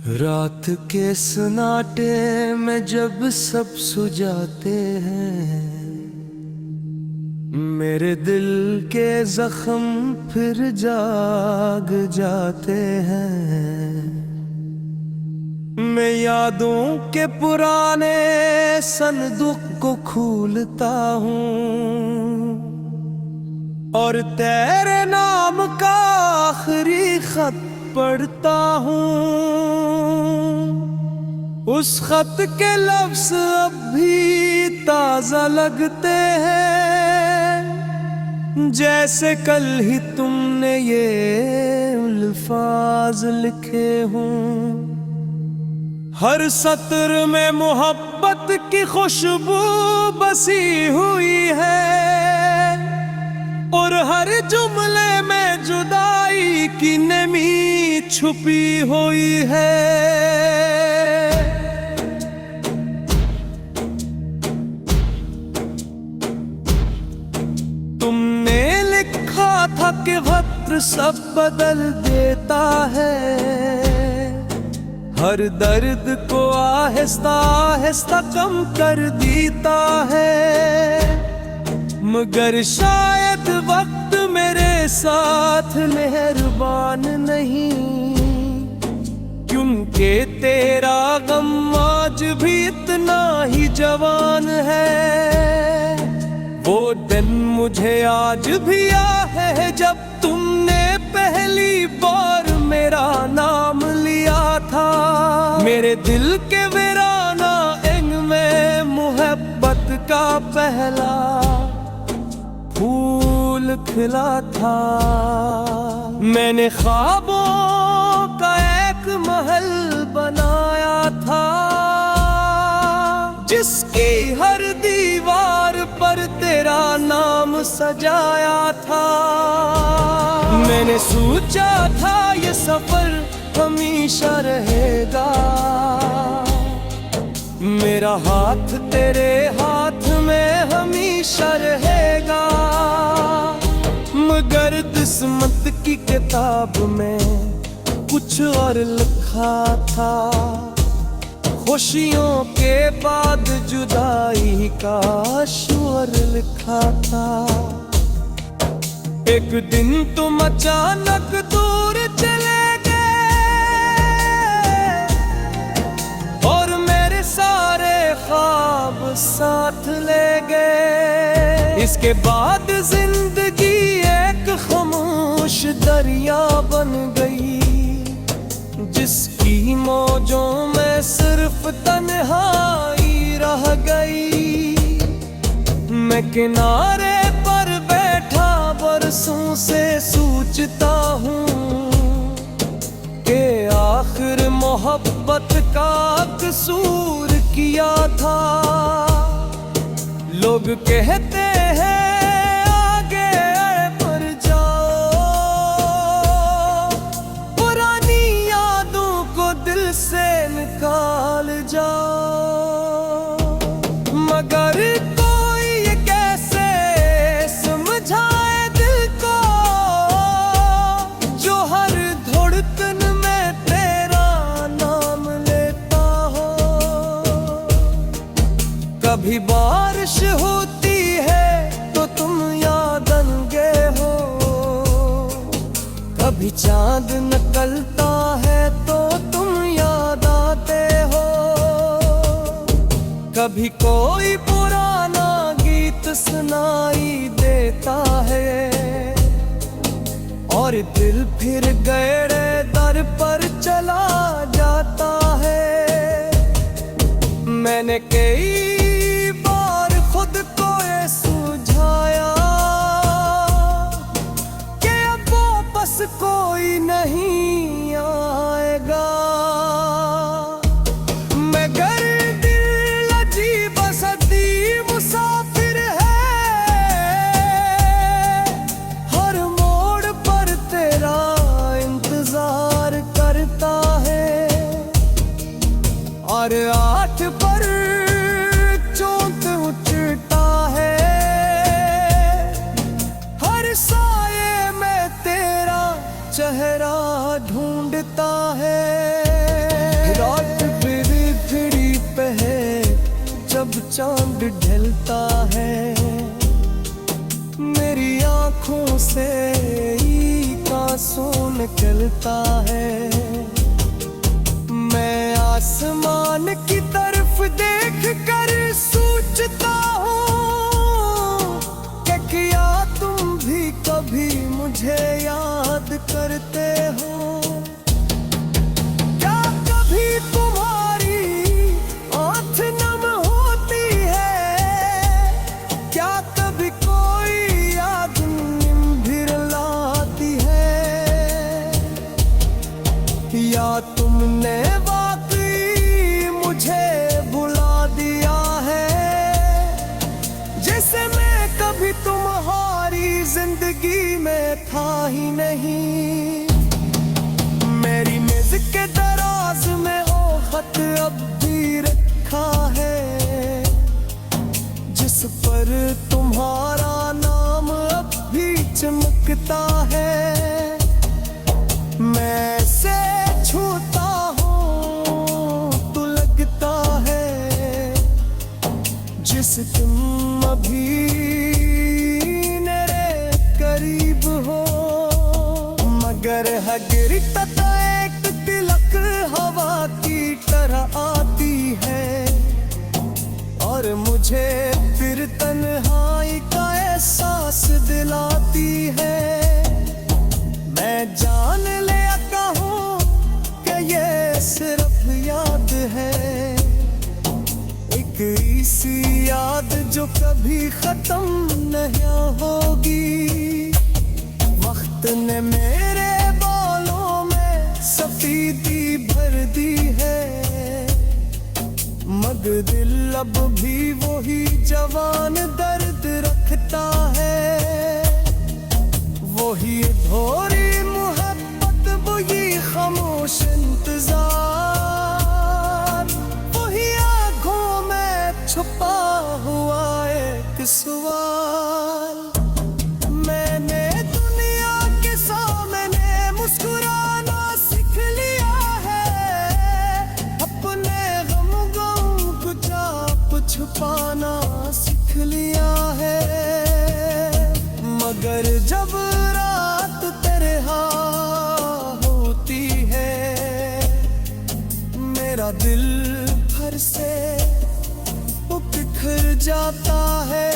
रात के सन्नाटे में जब सब सो जाते हैं, मेरे दिल के जख्म फिर जाग जाते हैं। मैं यादों के पुराने संदूक को खोलता हूँ और तेरे नाम का आखिरी खत पढ़ता हूँ। उस खत के लफ्ज़ अब भी ताज़ा लगते हैं, जैसे कल ही तुमने ये अल्फाज लिखे हों। हर सत्र में मोहब्बत की खुशबू बसी हुई है और हर जुमले में जुदाई की नमी छुपी हुई है। तुमने लिखा था कि वक्त सब बदल देता है, हर दर्द को आहिस्ता आहिस्ता कम कर देता है। मगर शायद वक्त मेरे साथ मेहरबान नहीं, क्योंकि तेरा गम आज भी इतना ही जवान है। वो दिन मुझे आज भी याद है जब तुमने पहली बार मेरा नाम लिया था। मेरे दिल के वीराना एंग में मोहब्बत का पहला फूल खिला था। मैंने ख्वाबों का एक महल बनाया था, जिसकी हर दीवार पर तेरा नाम सजाया था। मैंने सोचा था ये सफर हमेशा रहेगा, मेरा हाथ तेरे हाथ में हमेशा रहेगा। मगर किस्मत की किताब में कुछ और लिखा था, खुशियों के बाद जुदाई का शोर लिखा था। एक दिन तुम अचानक दूर चले गए और मेरे सारे ख्वाब साथ ले गए। इसके बाद जिंदगी एक खामोश दरिया बन गई, जिसकी मौजों में सिर्फ तन्हाई रह गई। मैं किनारे पर बैठा बरसों से सोचता हूँ कि आखिर मोहब्बत का कसूर किया था। लोग कहते हैं आगे बढ़ जाओ, पुरानी यादों को दिल से निकाल जाओ। मगर कोई ये कैसे समझाए दिल को, जो हर धड़कन में तेरा नाम लेता हो। कभी बारिश होती है तो तुम याद अंगे हो, कभी चांद निकलता है तो तुम याद आते हो। कभी कोई पुराना गीत सुनाई देता है और दिल फिर गहरे दर पर चला जाता है। मैंने कई बार खुद को ये सुझाया कि अब वापस कोई नहीं आएगा। मगर दिल अजीब सदी मुसाफिर है, हर मोड़ पर तेरा इंतजार करता है। और आठ पर चोट उठता है, हर साये में तेरा चेहरा ढूंढता है। चौट फिरी पे है जब चांद ढलता है, मेरी आंखों से आंसू निकलता है। मैं आसमान की तरफ देख कर सोचता हूँ कि क्या तुम भी कभी मुझे याद करते हो। क्या कभी तुम्हारी आँख नम होती है, क्या कभी कोई याद निभिर लाती है, या तुमने वाकई मुझे भुला दिया है, जैसे मैं कभी तुम्हारी जिंदगी में था ही नहीं। मेरी मेज के दराज में वो खत अब भी रखा है, जिस पर तुम्हारा नाम अब भी चमकता है। मैं से छूता हूँ तो लगता है जिस तुम अभी मेरे करीब हो, मगर है गिरता एक तिलक हवा की तरह आती है, और मुझे फिर तन्हाई का एहसास दिलाती है। मैं जान लेता हूँ कि ये सिर्फ याद है, एक ऐसी याद जो कभी खत्म नहीं होगी। वक्त ने मेरे बालों में सफेदी भर दी है, मगर दिल अब भी वही जवान दर्द रखता है। वही अधूरी मोहब्बत, वही खामोश इंतजार, वही आँखों में छुपा हुआ एक सवाल। मैंने दुनिया के सामने मुस्कुराना सीख लिया है, अपने गम को चाप छुपाना सीख लिया है, मगर जब रात तेरे होती है, मेरा दिल भर से बिखर जाता है।